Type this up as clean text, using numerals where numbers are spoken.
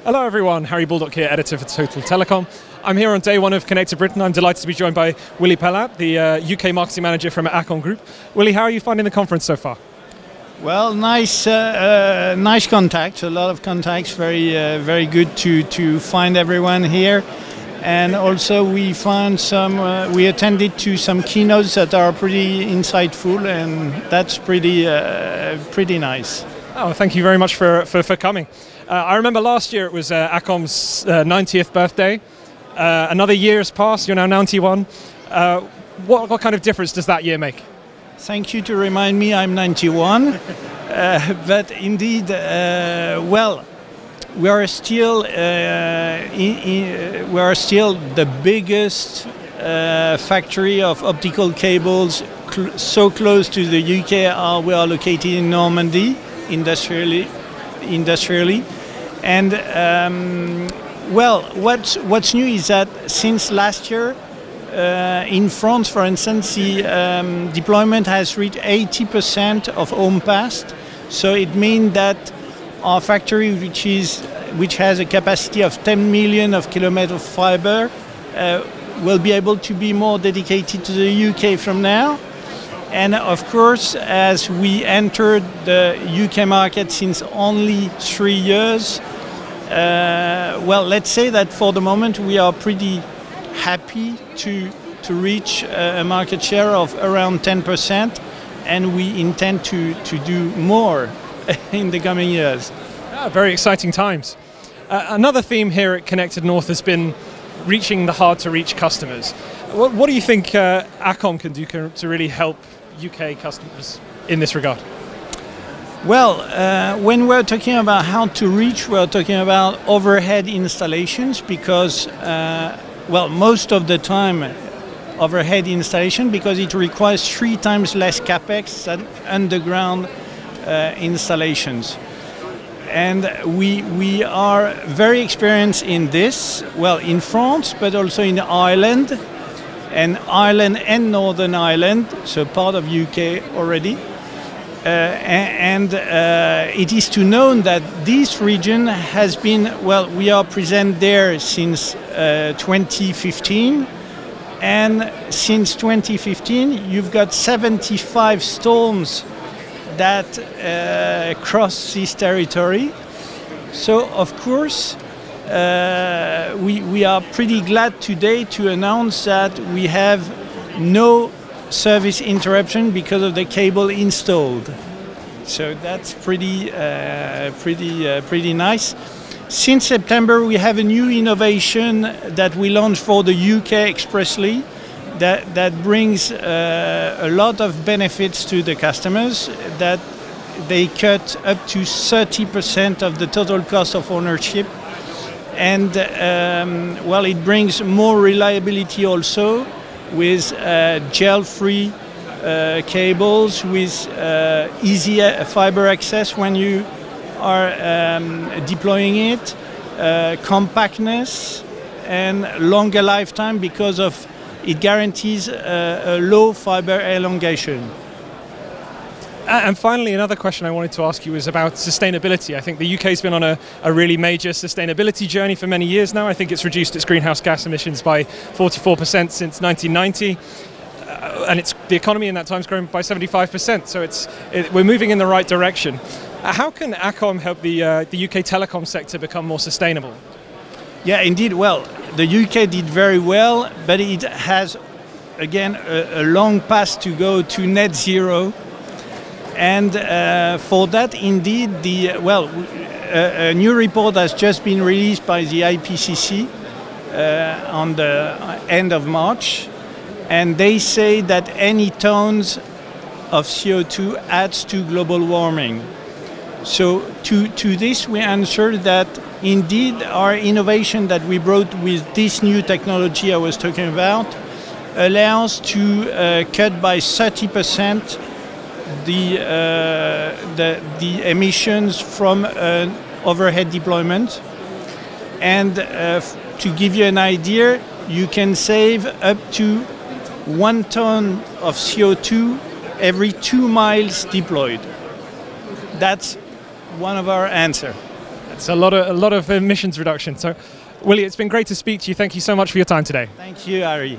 Hello everyone, Harry Baldock here, editor for Total Telecom. I'm here on day one of Connected Britain. I'm delighted to be joined by Willy Pelhate, the UK marketing manager from ACOME Group. Willy, how are you finding the conference so far? Well, nice contacts, a lot of contacts, very good to find everyone here. And also we found we attended to some keynotes that are pretty insightful, and that's pretty nice. Oh, thank you very much for coming. I remember last year it was ACOME's 90th birthday. Another year has passed, you're now 91. What kind of difference does that year make? Thank you to remind me I'm 91. But indeed, well, we are still the biggest factory of optical cables so close to the UK. We are located in Normandy, industrially. And well, what's new is that since last year, in France, for instance, the deployment has reached 80% of home passed. So it means that our factory, which has a capacity of 10 million of kilometers of fiber, will be able to be more dedicated to the UK from now. And of course, as we entered the UK market since only 3 years, well, let's say that for the moment we are pretty happy to reach a market share of around 10%, and we intend to do more in the coming years. Very exciting times. Another theme here at Connected North has been reaching the hard-to-reach customers. What do you think ACOME can do to really help UK customers in this regard? Well, when we're talking about how to reach, we're talking about overhead installations because, well, most of the time overhead installation because it requires 3 times less capex than underground installations. And we are very experienced in this, well, in France, but also in Ireland, and Northern Ireland, so part of UK already. And it is to know that this region has been, well, we are present there since 2015. And since 2015, you've got 75 storms that cross this territory. So, of course, we are pretty glad today to announce that we have no service interruption because of the cable installed. So that's pretty nice. Since September, we have a new innovation that we launched for the UK expressly that brings a lot of benefits to the customers, that they cut up to 30% of the total cost of ownership. And well, it brings more reliability also with gel-free cables, with easy fiber access when you are deploying it, compactness, and longer lifetime because of it guarantees a low fiber elongation. And finally, another question I wanted to ask you is about sustainability. I think the UK's been on a really major sustainability journey for many years now. I think it's reduced its greenhouse gas emissions by 44% since 1990. And the economy in that time has grown by 75%. So we're moving in the right direction. How can ACOME help the UK telecom sector become more sustainable? Yeah, indeed. Well, the UK did very well, but it has, again, a long path to go to net zero. And for that, indeed, a new report has just been released by the IPCC on the end of March. And they say that any tons of CO2 adds to global warming. So to this, we answer that indeed our innovation that we brought with this new technology I was talking about allows to cut by 30% the emissions from an overhead deployment. And to give you an idea, you can save up to 1 ton of CO2 every 2 miles deployed. That's one of our answers. It's a lot of emissions reduction. So, Willy, it's been great to speak to you. Thank you so much for your time today. Thank you, Harry.